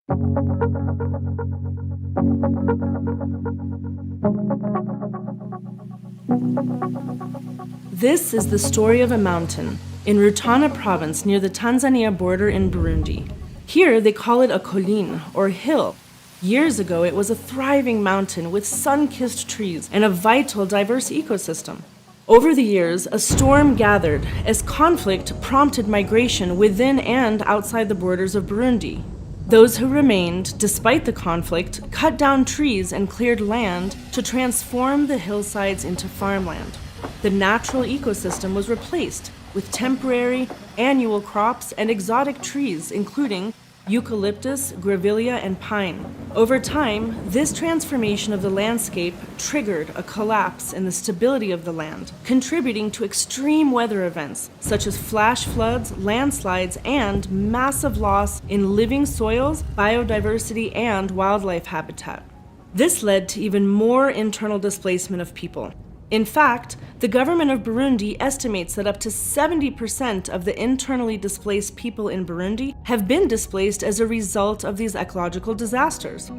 This is the story of a mountain in Rutana province near the Tanzania border in Burundi. Here they call it a colline, or hill. Years ago it was a thriving mountain with sun-kissed trees and a vital, diverse ecosystem. Over the years, a storm gathered as conflict prompted migration within and outside the borders of Burundi. Those who remained, despite the conflict, cut down trees and cleared land to transform the hillsides into farmland. The natural ecosystem was replaced with temporary, annual crops and exotic trees, including eucalyptus, grevillea, and pine. Over time, this transformation of the landscape triggered a collapse in the stability of the land, contributing to extreme weather events such as flash floods, landslides, and massive loss in living soils, biodiversity, and wildlife habitat. This led to even more internal displacement of people. In fact, the government of Burundi estimates that up to 70% of the internally displaced people in Burundi have been displaced as a result of these ecological disasters.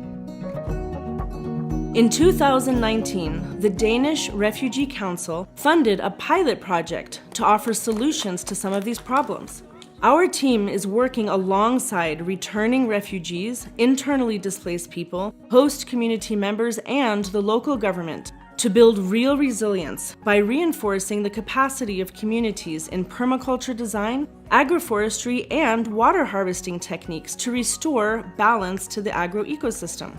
In 2019, the Danish Refugee Council funded a pilot project to offer solutions to some of these problems. Our team is working alongside returning refugees, internally displaced people, host community members, and the local government to build real resilience by reinforcing the capacity of communities in permaculture design, agroforestry, and water harvesting techniques to restore balance to the agroecosystem.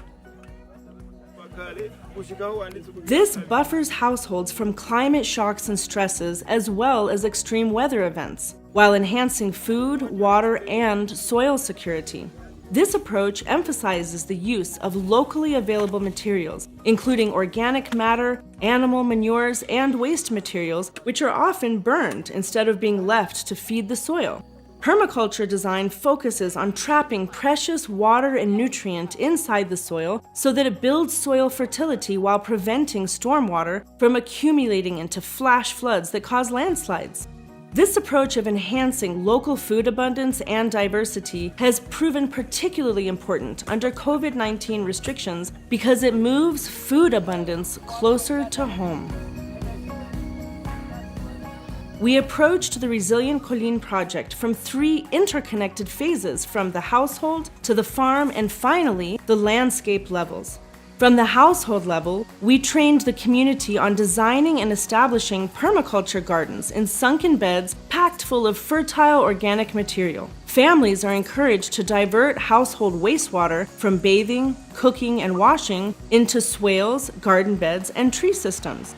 This buffers households from climate shocks and stresses as well as extreme weather events, while enhancing food, water, and soil security. This approach emphasizes the use of locally available materials, including organic matter, animal manures, and waste materials, which are often burned instead of being left to feed the soil. Permaculture design focuses on trapping precious water and nutrient inside the soil so that it builds soil fertility while preventing stormwater from accumulating into flash floods that cause landslides. This approach of enhancing local food abundance and diversity has proven particularly important under COVID-19 restrictions because it moves food abundance closer to home. We approached the Resilient Colline project from 3 interconnected phases, from the household to the farm and finally the landscape levels. From the household level, we trained the community on designing and establishing permaculture gardens in sunken beds packed full of fertile organic material. Families are encouraged to divert household wastewater from bathing, cooking, and washing into swales, garden beds, and tree systems.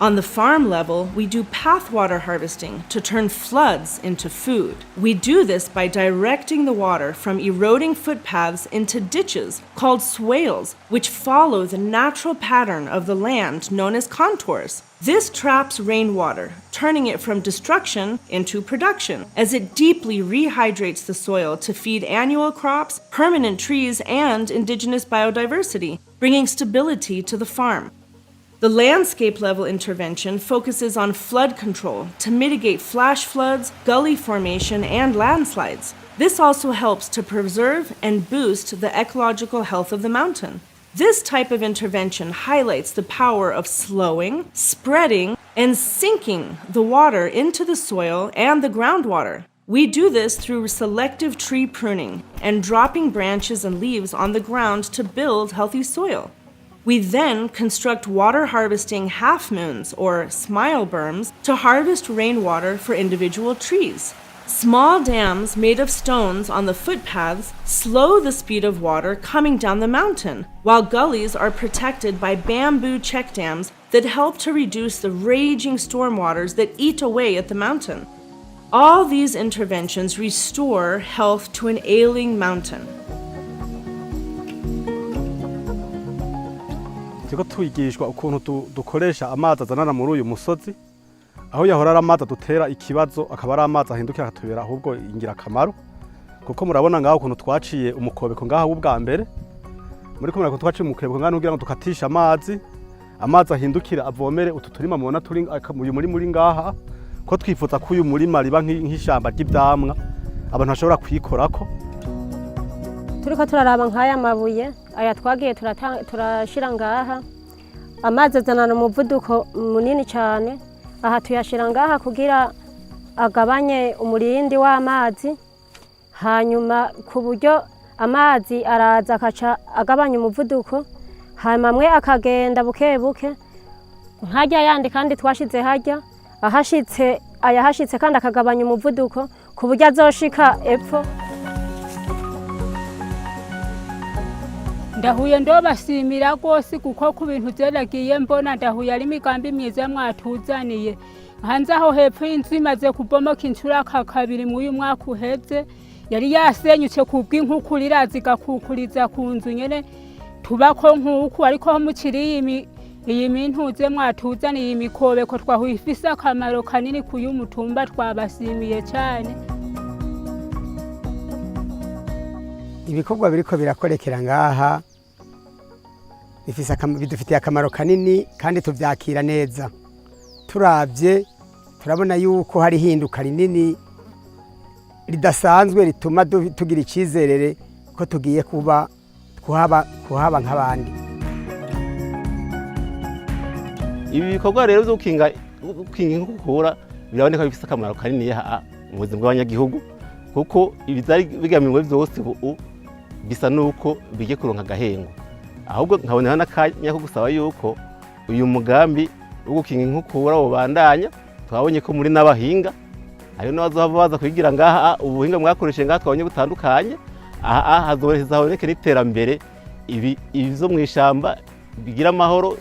On the farm level, we do path water harvesting to turn floods into food. We do this by directing the water from eroding footpaths into ditches called swales, which follow the natural pattern of the land known as contours. This traps rainwater, turning it from destruction into production, as it deeply rehydrates the soil to feed annual crops, permanent trees, and indigenous biodiversity, bringing stability to the farm. The landscape level intervention focuses on flood control to mitigate flash floods, gully formation, and landslides. This also helps to preserve and boost the ecological health of the mountain. This type of intervention highlights the power of slowing, spreading, and sinking the water into the soil and the groundwater. We do this through selective tree pruning and dropping branches and leaves on the ground to build healthy soil. We then construct water harvesting half-moons, or smile berms, to harvest rainwater for individual trees. Small dams made of stones on the footpaths slow the speed of water coming down the mountain, while gullies are protected by bamboo check dams that help to reduce the raging stormwaters that eat away at the mountain. All these interventions restore health to an ailing mountain. Turiko twigishwa ukuntu dukoresha amazi azanana muri uyu musozi, aho yahora ari amazi dutera ikibazo akaba ari amazi ahindukira akatubera ahubwo ingirakamaro, kuko murabona ngaho ukuntu twaciye umukobeko ngaho ubwa mbere, muri kumwe ko twaciye umukobeko ngaho kugira ngo dukatisha amazi ahindukira avomere utu turima mubona turi muri ngaha, ko twifuza ko uyu murima riba nk'ishamba ry'ivyamwa abantu bashobora kwikorako. turiko turaraba nk'aya mabuye aya twagiye turashira ngaha amazi azanana umuvuduko munini cyane aha tuyashira ngaha kugira agabanye umurindi w'amazi hanyuma ku buryo amazi araza akaca agabanya umuvuduko hanyuma amwe akagenda buke buke nkajya yandi kandi twashize hajya ayahashitse kandi akagabanya umuvuduko ku buryo azoshika epfo. Ndahuye ndobasimira rwose kuko ku bintu byaragiye mbona ndahuye ari imigambi myiza mwatuzaniye hanze aho hepfo y'inzu imaze kubomoka inshuro kabiri mu uyu mwaka uheze yari yasenyutse kubw'inkukurira zigakukuriza ku nzu nyene tubako nk'uku ariko ho mukiri iyi mintuze mwatuzaniye imikobeko twahuye ifise akamaro kanini kuyu mutumba twabasimiye cyane. Ibikorwa biriko birakorekera ngaha bidufitiye akamaro kanini kandi tuvyakira neza turavye turabona yuko hari hinduka rinini ridasanzwe rituma tugira icizerere ko tugiye kuhaba nk'abandi. Ibi bikorwa rero byo gukinga inkukura biraboneka bifise akamaro kanini mu buzima bw'abanyagihugu kuko ibizari bigamiwe byose bisa nuko bije kuronka agahengo ahubwo nkabonera n'akanya ko gusaba yuko uyu mugambi wo gukinga inkukura wobandanya twabonye ko muri n'abahinga ayo n'abazohava baza kwigira ngaha ubuhinga mwakoresheje ngaha twabonye butandukanye hazoboneka n'iterambere ibizo mu ishamba bigira amahoro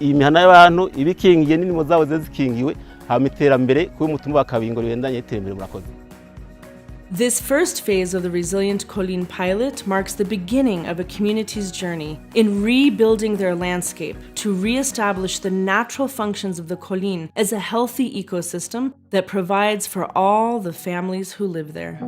imihana y'abantu ibikingiye n'inimo zabo zikingiwe hama iterambere kuba umutumba bakabingo ribendanye iterambere murakoze. This first phase of the Resilient Colline pilot marks the beginning of a community's journey in rebuilding their landscape to re-establish the natural functions of the colline as a healthy ecosystem that provides for all the families who live there.